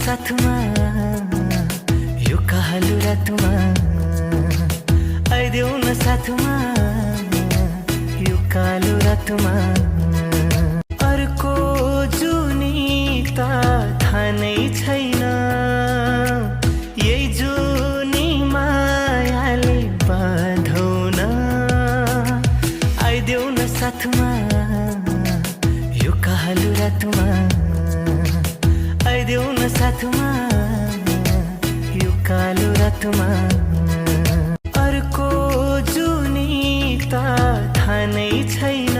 साथमा यो कालो रातमा आइदेऊ न साथमा यो कालो रातमा अर्को जुनी त थाहा नै छैन यही जुनी मायाले बाँधौ न आइदेऊ न साथमा यो कालो रातमा आइदेऊ न साथमा यो कालो रातमा अर्को जुनी त थाहा नै छैन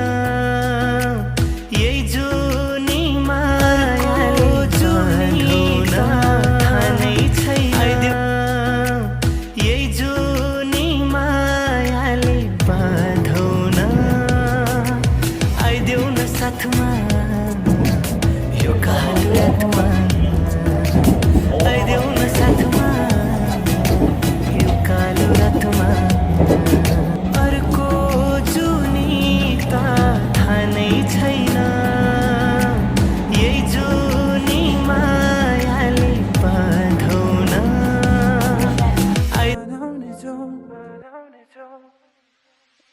यही जुनी मायाले जुनी त थाहा नै छैन यही जुनी मायाले बाँधौ न आइदेऊ न साथमा यो कालो रातमा आइदेऊ न साथमा यो कालो रातमा अर्को जुनी त थाहा नै छैन यही जुनी मायाले बाँधौ न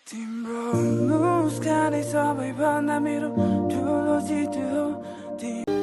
तिम्रो मुस्कानै सबैभन्दा मेरो ठुलो जित हो।